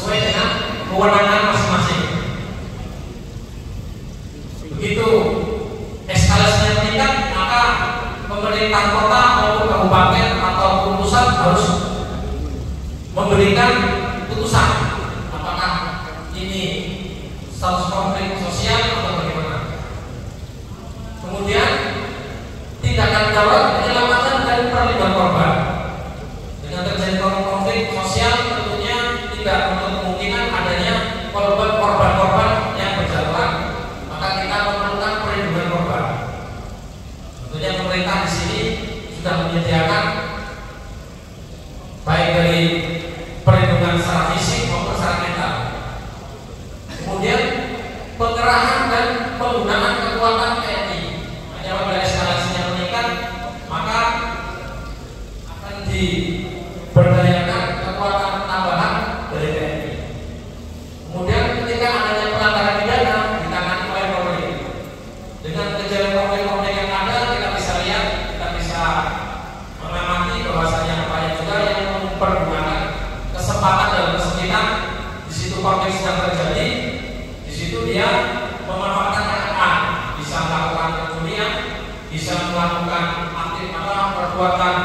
sesuai dengan kewenangan masing-masing. Begitu eskalasinya meningkat, maka pemerintah kota maupun kabupaten ataupun pusat harus memberikan putusan apakah ini status konflik sosial atau bagaimana. Kemudian tindakan darurat penyelamatan dan perlindungan korban. Dengan terjadi konflik sosial tentunya tidak menutup kemungkinan adanya korban-korban yang berjatuhan, maka kita memerlukan perlindungan korban. Tentunya pemerintah di sini sudah menyediakan baik dari perlindungan secara fisik maupun secara mental. Kemudian pengerahan dan penggunaan kekuatan TNI. Hanya apabila eskalasinya meningkat, maka akan diberdayakan kekuatan tambahan dari TNI. Kemudian ketika adanya pelanggaran pidana ditangani oleh Polri. Dengan kejadian konflik-konflik yang ada, kita bisa lihat, kita bisa mengamati bahwasanya banyak juga yang mempergunakan kesempatan dalam kesempitan. Di situ konflik sedang terjadi, di situ dia memanfaatkan keadaan, bisa melakukan pencurian, bisa melakukan perbuatan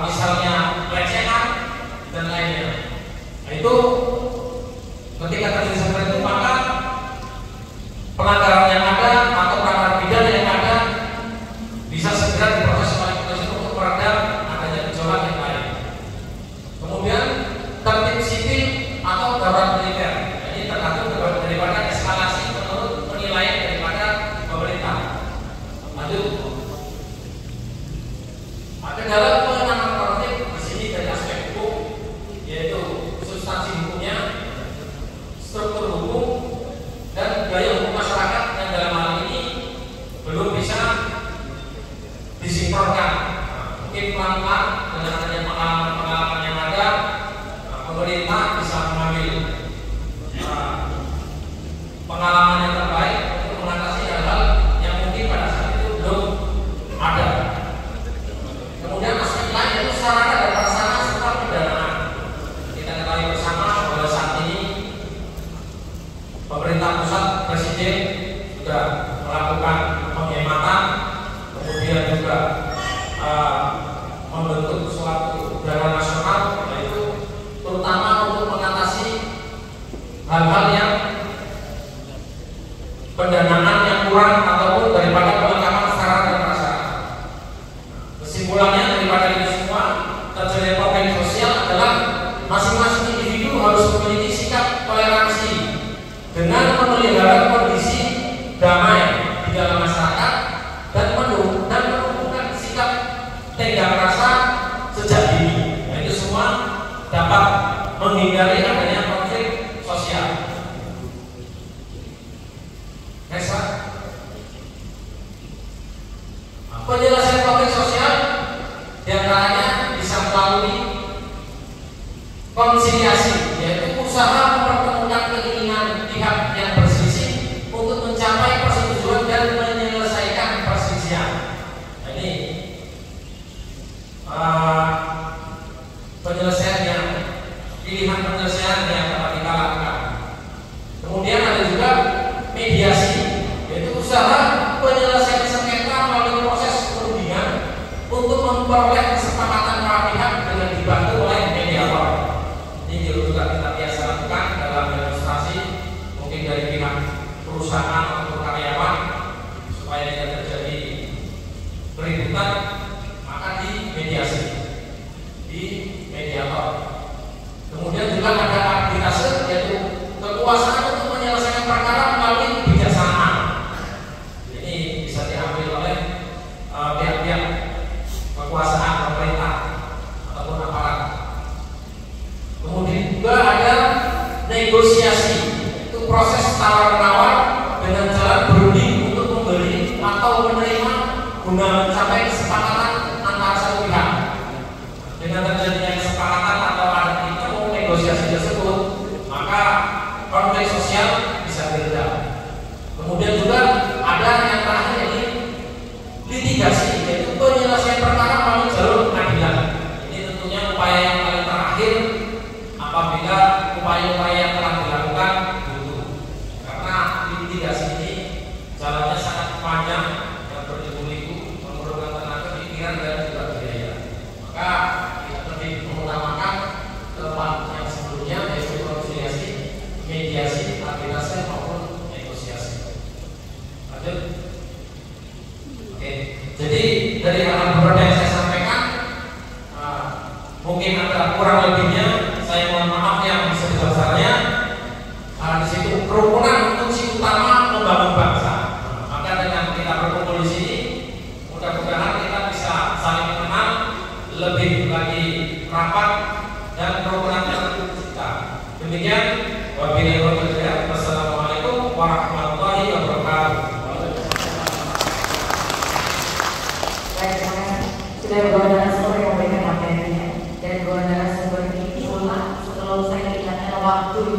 misalnya pelecehan dan lainnya. Nah, itu ketika terjadi seperti itu, maka pelanggaran yang ada atau pelanggaran pidana yang ada bisa segera diproses oleh kepolisian untuk meredam adanya gejolak yang lain. Kemudian tertib sipil atau darurat militer. Jadi tergantung daripada eskalasi menurut penilaian daripada pemerintah. Lanjut. Ada dalam penanganan konflik di sini dari aspek hukum, yaitu substansi hukumnya, struktur hukum, dan gaya hukum masyarakat yang dalam hal ini belum bisa disinkronkan. Mungkin pelan-pelan dengan adanya pengalaman-pengalaman yang ada, pemerintah bisa mengambil pengalaman yang terbaik untuk mengatasi hal-hal yang mungkin pada saat itu belum ada. Kemudian aspek lain yaitu sarana dan prasarana serta pendanaan. Kita ketahui bersama bahwa saat ini pemerintah pusat, presiden sudah melakukan penghematan, kemudian juga membentuk suatu dana nasional, yaitu terutama untuk mengatasi hal-hal yang pendanaan yang kurang ataupun daripada kelengkapan sarana dan prasarana. Kesimpulannya daripada ini semua, terjadi konflik sosial adalah masing-masing individu harus memiliki sikap toleransi dengan memelihara kondisi damai di dalam masyarakat dan menumbuhkan sikap tenggang rasa sejak dini. Nah, itu semua dapat menghindari adanya konflik sosial. Next, Pak. Penyelesaian konflik sosial diantaranya bisa melalui konsiliasi, yaitu usaha mempertemukan keinginan pihak yang berselisih untuk mencapai persetujuan dan menyelesaikan perselisihan. Nah, ini penyelesaian yang pilihan penyelesaian yang dapat kita lakukan. Kemudian ada juga mediasi, yaitu usaha penyelesaian sengketa melalui proses perundingan untuk memperoleh kesepakatan para pihak dengan dibantu oleh mediator. Ini juga kita biasa lakukan dalam demonstrasi, mungkin dari pihak perusahaan atau karyawan, supaya tidak terjadi keributan, maka di mediasi, di mediator. Kemudian juga ada arbitrase, yaitu kekuasaan untuk menyelesaikan perkara melalui kebijaksanaan. Ini bisa diambil oleh pihak-pihak kekuasaan pemerintah ataupun aparat. Kemudian juga ada negosiasi, itu proses tawar-menawar dengan jalan berunding untuk memberi atau menerima guna mencapai kesepakatan antara satu pihak. Dengan terjadinya kesepakatan atau ada negosiasi tersebut, maka konflik sosial bisa diredam. Kemudian juga ada yang terakhir, yaitu litigasi, yaitu penyelesaian perkara melalui jalur pengadilan. Ini tentunya upaya yang paling terakhir apabila upaya-upaya yang telah dilakukan butuh, karena mitigasi ini jalannya sangat panjang dan berliku-liku, memerlukan tenaga, pikiran dan juga biaya. Maka kita lebih mengutamakan tempat yang sebelumnya, yaitu konsiliasi, mediasi, arbitrase maupun negosiasi. Lanjut. Oke. Jadi dari hal beberapa yang saya sampaikan, mungkin ada kurang lebihnya. Saya mohon maaf yang sebesar-besarnya. Di situ kerukunan kunci utama membangun bangsa. Maka dengan kita berkumpul di sini, mudah-mudahan kita bisa saling mengenal, lebih lagi rapat dan kerukunan kita. Demikian. Wabillahi taufiq. Wassalamualaikum warahmatullahi wabarakatuh. Baik, sudah beberapa narasumber yang memberikan materinya dan beberapa narasumber ini setelah selesai kita waktu